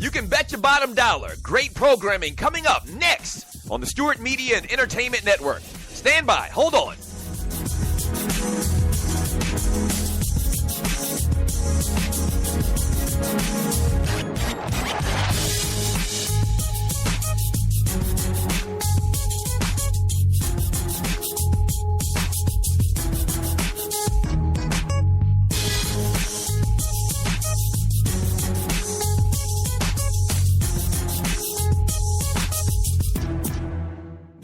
You can bet your bottom dollar. Great programming coming up next on the Stewart Media and Entertainment Network. Stand by. Hold on.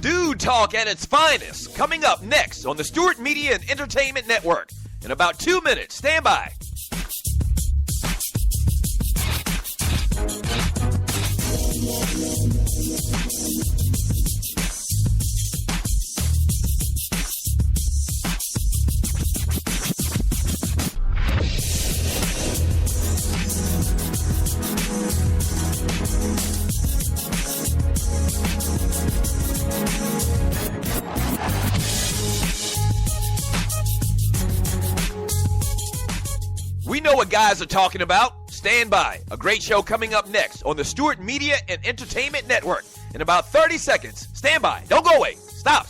Dude Talk at its finest, coming up next on the Stewart Media and Entertainment Network. In about 2 minutes, stand by. We know what guys are talking about. Stand by. A great show coming up next on the Stewart Media and Entertainment Network. In about 30 seconds. Stand by. Don't go away. Stop.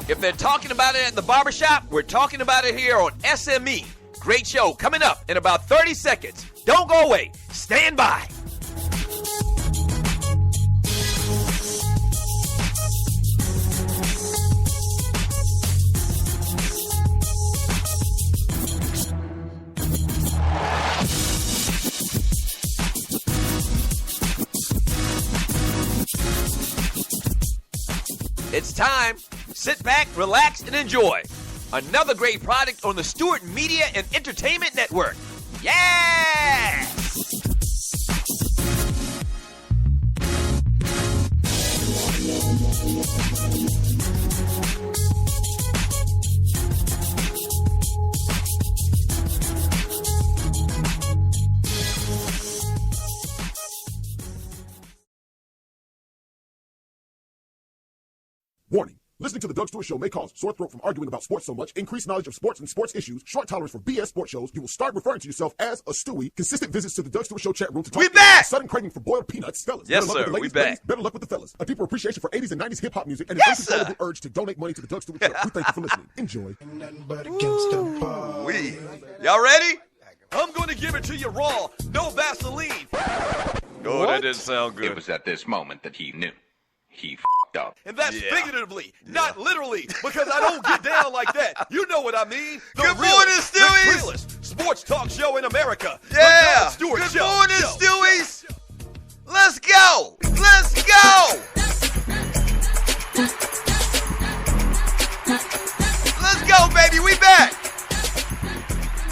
If they're talking about it at the barbershop, we're talking about it here on SME. Great show coming up in about 30 seconds. Don't go away. Stand by. It's time. Sit back, relax, and enjoy. Another great product on the Stewart Media and Entertainment Network. Yeah! Warning. Listening to the Doug Stewart Show may cause sore throat from arguing about sports so much, increased knowledge of sports and sports issues, short tolerance for BS sports shows. You will start referring to yourself as a Stewie. Consistent visits to the Doug Stewart Show chat room to talk. We back! Sudden craving for boiled peanuts. Fellas, Yes, better luck sir. with the We ladies, back. ladies, better luck with the fellas. A deeper appreciation for 80s and 90s hip-hop music and an Yes, sir. uncontrollable urge to donate money to the Doug Stewart Show. We thank you for listening. Enjoy. Y'all ready? I'm going to give it to you raw. No Vaseline. Oh, that didn't sound good. It was at this moment that he knew. He f***ed up. And that's figuratively, not literally, because I don't get down like that. You know what I mean. The Good realest, morning, Stewies. The realest sports talk show in America. Yeah. The Doug Stewart Good Show. morning, Show. Stewies. Let's go. Let's go. Let's go, baby. We back.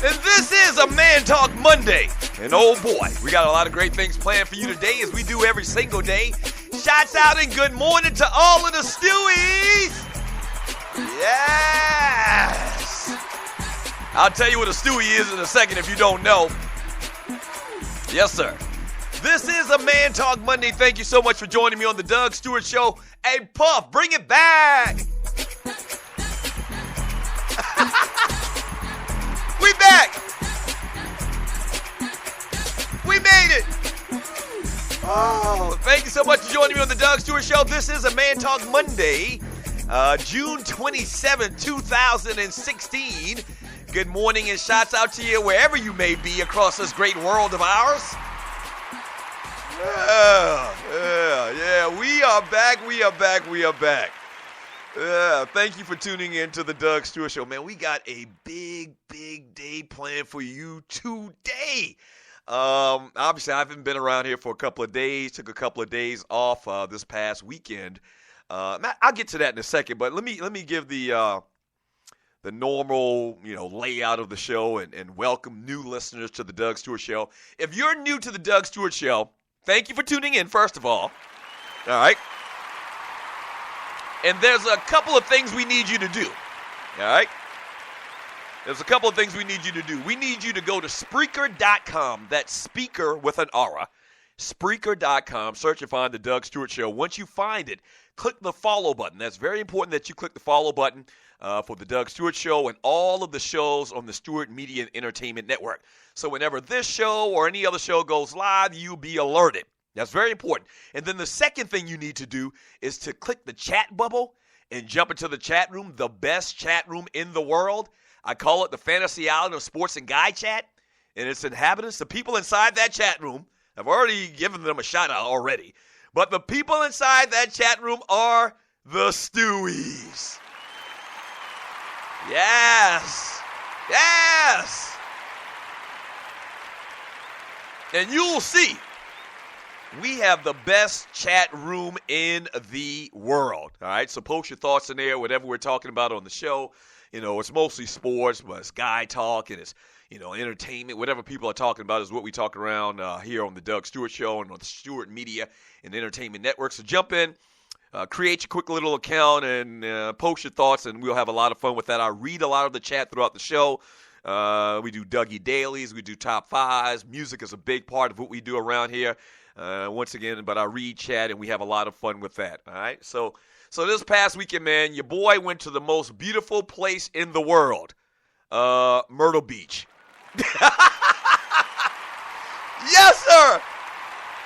And this is a Man Talk Monday. And oh boy, we got a lot of great things planned for you today, as we do every single day. Shots out and good morning to all of the Stewies. Yes. I'll tell you what a Stewie is in a second if you don't know. Yes, sir. This is a Man Talk Monday. Thank you so much for joining me on the Doug Stewart Show. Hey, Puff, bring it back. We back. We made it. Oh, thank you so much for joining me on the Doug Stewart Show. This is a Man Talk Monday, June 27, 2016. Good morning and shouts out to you wherever you may be across this great world of ours. Yeah. We are back. Thank you for tuning in to the Doug Stewart Show. Man, we got a big day planned for you today. Obviously, I haven't been around here for a couple of days. Took a couple of days off this past weekend. I'll get to that in a second, but let me give the normal layout of the show and welcome new listeners to the Doug Stewart Show. If you're new to the Doug Stewart Show, thank you for tuning in. First of all right. And there's a couple of things we need you to do. All right? There's a couple of things we need you to do. We need you to go to Spreaker.com. That's speaker with an aura. Spreaker.com. Search and find the Doug Stewart Show. Once you find it, click the follow button. That's very important that you click the follow button for the Doug Stewart Show and all of the shows on the Stewart Media and Entertainment Network. So whenever this show or any other show goes live, you'll be alerted. That's very important. And then the second thing you need to do is to click the chat bubble and jump into the chat room, the best chat room in the world. I call it the Fantasy Island of Sports and Guy Chat. And its inhabitants, the people inside that chat room, I've already given them a shout out already. But the people inside that chat room are the Stewies. Yes. Yes. And you'll see, we have the best chat room in the world. All right, so post your thoughts in there, whatever we're talking about on the show. You know, it's mostly sports, but it's guy talk and it's, you know, entertainment. Whatever people are talking about is what we talk around here on the Doug Stewart Show and on the Stewart Media and Entertainment Network. So jump in, create your quick little account, and post your thoughts, and we'll have a lot of fun with that. I read a lot of the chat throughout the show. We do Dougie Dailies. We do Top Fives. Music is a big part of what we do around here. Once again, but I read chat, and we have a lot of fun with that. All right, so this past weekend, man, your boy went to the most beautiful place in the world, Myrtle Beach. Yes, sir.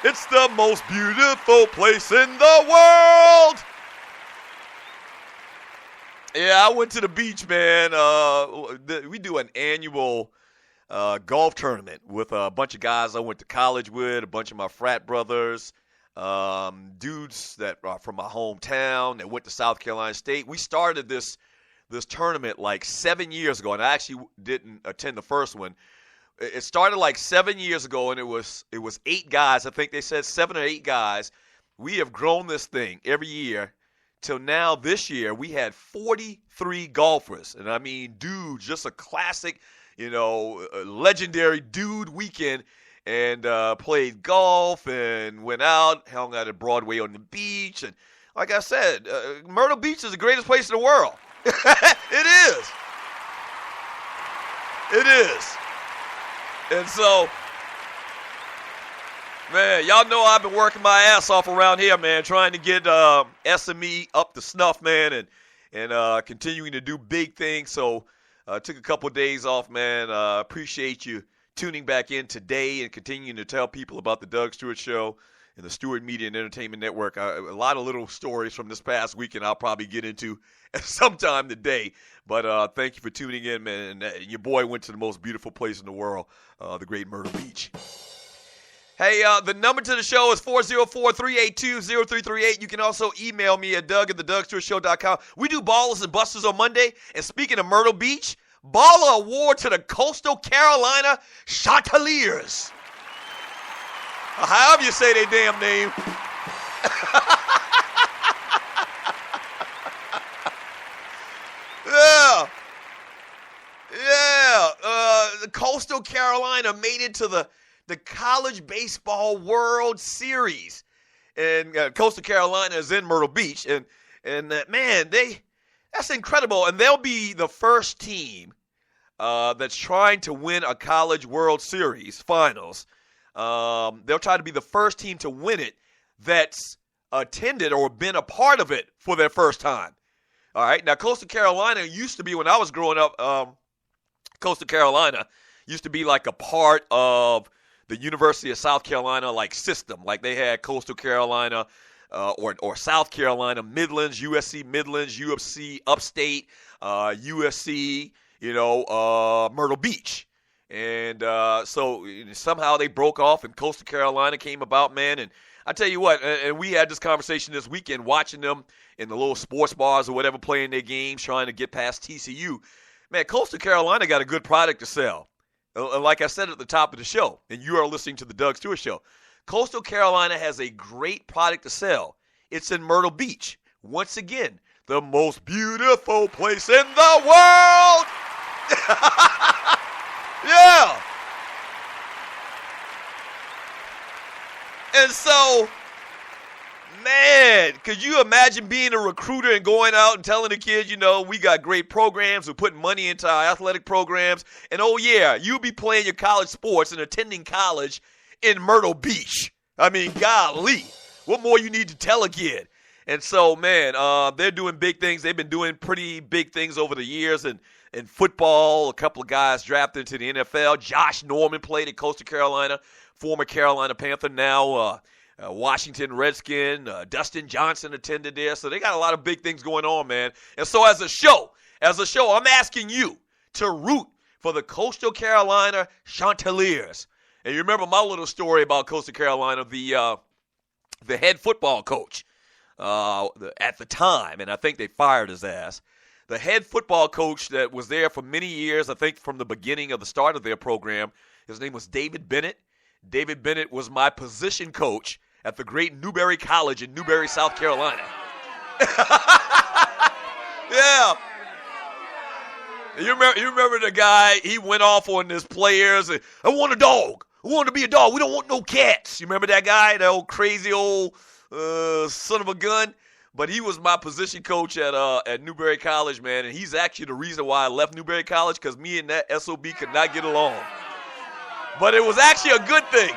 It's the most beautiful place in the world. Yeah, I went to the beach, man. We do an annual golf tournament with a bunch of guys I went to college with, a bunch of my frat brothers, dudes that are from my hometown that went to South Carolina State. We started this tournament like 7 years ago, and I actually didn't attend the first one. It started like 7 years ago, and it was 8 guys. I think they said 7 or 8 guys. We have grown this thing every year till now. This year, we had 43 golfers, and I mean, dude, just a classic, you know, legendary dude weekend, and played golf and went out, hung out at Broadway on the beach, and like I said, Myrtle Beach is the greatest place in the world. It is. It is. And so, man, y'all know I've been working my ass off around here, man, trying to get SME up to snuff, man, and continuing to do big things. So took a couple of days off, man. Appreciate you tuning back in today and continuing to tell people about the Doug Stewart Show and the Stewart Media and Entertainment Network. A lot of little stories from this past weekend I'll probably get into sometime today. But thank you for tuning in, man. And your boy went to the most beautiful place in the world, the great Myrtle Beach. Hey, the number to the show is 404-382-0338. You can also email me at doug@thedougstewartshow.com. We do Ballers and Busters on Monday. And speaking of Myrtle Beach, Baller Award to the Coastal Carolina Chateliers. However you say their damn name. Yeah. Coastal Carolina made it to the College Baseball World Series. And Coastal Carolina is in Myrtle Beach. And man, that's incredible. And they'll be the first team that's trying to win a College World Series finals. They'll try to be the first team to win it that's attended or been a part of it for their first time. All right. Now, Coastal Carolina used to be, when I was growing up, Coastal Carolina used to be like a part of the University of South Carolina like system. Like they had Coastal Carolina or South Carolina Midlands, USC Midlands, UFC Upstate, USC, Myrtle Beach. And so somehow they broke off and Coastal Carolina came about, man. And I tell you what, and we had this conversation this weekend watching them in the little sports bars or whatever, playing their games, trying to get past TCU. Man, Coastal Carolina got a good product to sell. Like I said at the top of the show, and you are listening to the Doug Stewart Show, Coastal Carolina has a great product to sell. It's in Myrtle Beach. Once again, the most beautiful place in the world. Yeah. And so Man, could you imagine being a recruiter and going out and telling the kids, we got great programs, we're putting money into our athletic programs, and oh yeah, you'll be playing your college sports and attending college in Myrtle Beach. I mean, golly, what more you need to tell a kid? And so, man, they're doing big things. They've been doing pretty big things over the years. And in football, a couple of guys drafted into the NFL. Josh Norman played at Coastal Carolina, former Carolina Panther, now Washington Redskin. Dustin Johnson attended there. So they got a lot of big things going on, man. And so as a show, I'm asking you to root for the Coastal Carolina Chanticleers. And you remember my little story about Coastal Carolina, the head football coach. At the time, and I think they fired his ass. The head football coach that was there for many years, I think from the beginning of the start of their program, his name was David Bennett. David Bennett was my position coach at the great Newberry College in Newberry, South Carolina. Yeah. You remember the guy, he went off on his players, and, I want a dog. I want to be a dog. We don't want no cats. You remember that guy, that old crazy old son of a gun? But he was my position coach at Newberry College, man, and he's actually the reason why I left Newberry College, because me and that SOB could not get along. But it was actually a good thing.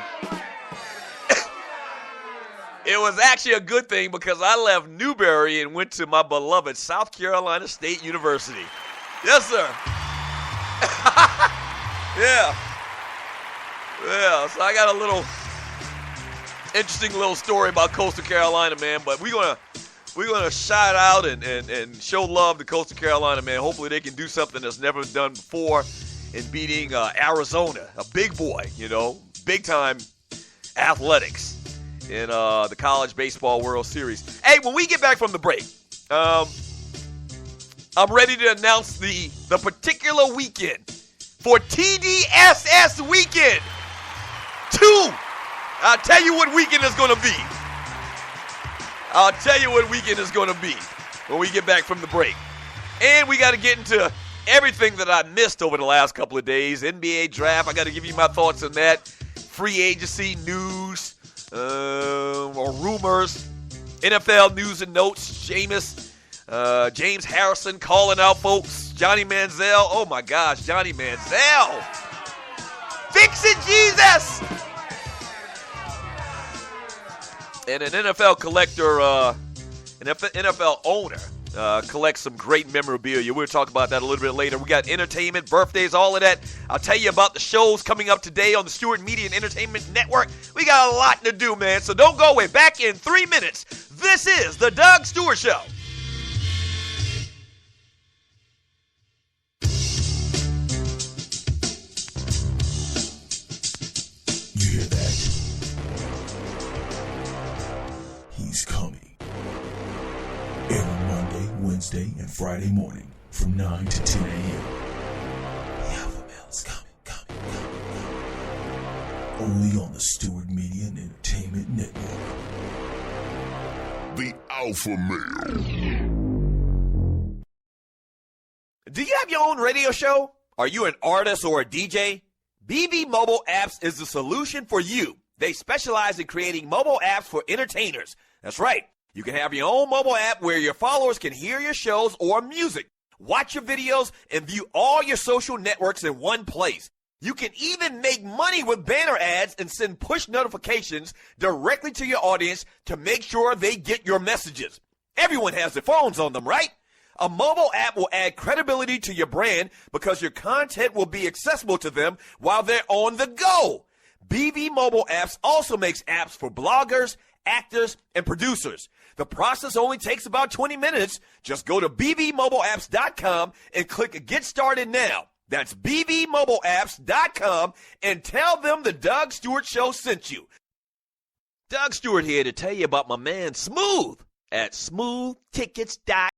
It was actually a good thing because I left Newberry and went to my beloved South Carolina State University. Yes, sir. Yeah. Yeah, so I got a little interesting little story about Coastal Carolina, man, but we're gonna shout out and show love to Coastal Carolina, man. Hopefully they can do something that's never done before in beating Arizona, a big boy, big time athletics in the College Baseball World Series. Hey, when we get back from the break, I'm ready to announce the particular weekend for TDSS Weekend 2. I'll tell you what weekend is going to be. I'll tell you what weekend is going to be when we get back from the break. And we got to get into everything that I missed over the last couple of days. NBA draft, I got to give you my thoughts on that. Free agency news or rumors. NFL news and notes. James Harrison calling out folks. Johnny Manziel. Oh, my gosh, Johnny Manziel. Fix it, Jesus. And an NFL collector, an NFL owner, collects some great memorabilia. We'll talk about that a little bit later. We got entertainment, birthdays, all of that. I'll tell you about the shows coming up today on the Stewart Media and Entertainment Network. We got a lot to do, man, so don't go away. Back in 3 minutes. This is The Doug Stewart Show. You hear that? He's coming. Every Monday, Wednesday, and Friday morning from 9 to 10 a.m. The Alpha Male is coming. Only on the Stewart Media and Entertainment Network. The Alpha Male. Do you have your own radio show? Are you an artist or a DJ? BB Mobile Apps is the solution for you. They specialize in creating mobile apps for entertainers. That's right. You can have your own mobile app where your followers can hear your shows or music, watch your videos, and view all your social networks in one place. You can even make money with banner ads and send push notifications directly to your audience to make sure they get your messages. Everyone has their phones on them, right? A mobile app will add credibility to your brand because your content will be accessible to them while they're on the go. BB Mobile Apps also makes apps for bloggers, actors, and producers. The process only takes about 20 minutes. Just go to bbmobileapps.com and click Get Started Now. That's bbmobileapps.com and tell them the Doug Stewart Show sent you. Doug Stewart here to tell you about my man Smooth at smoothtickets.com.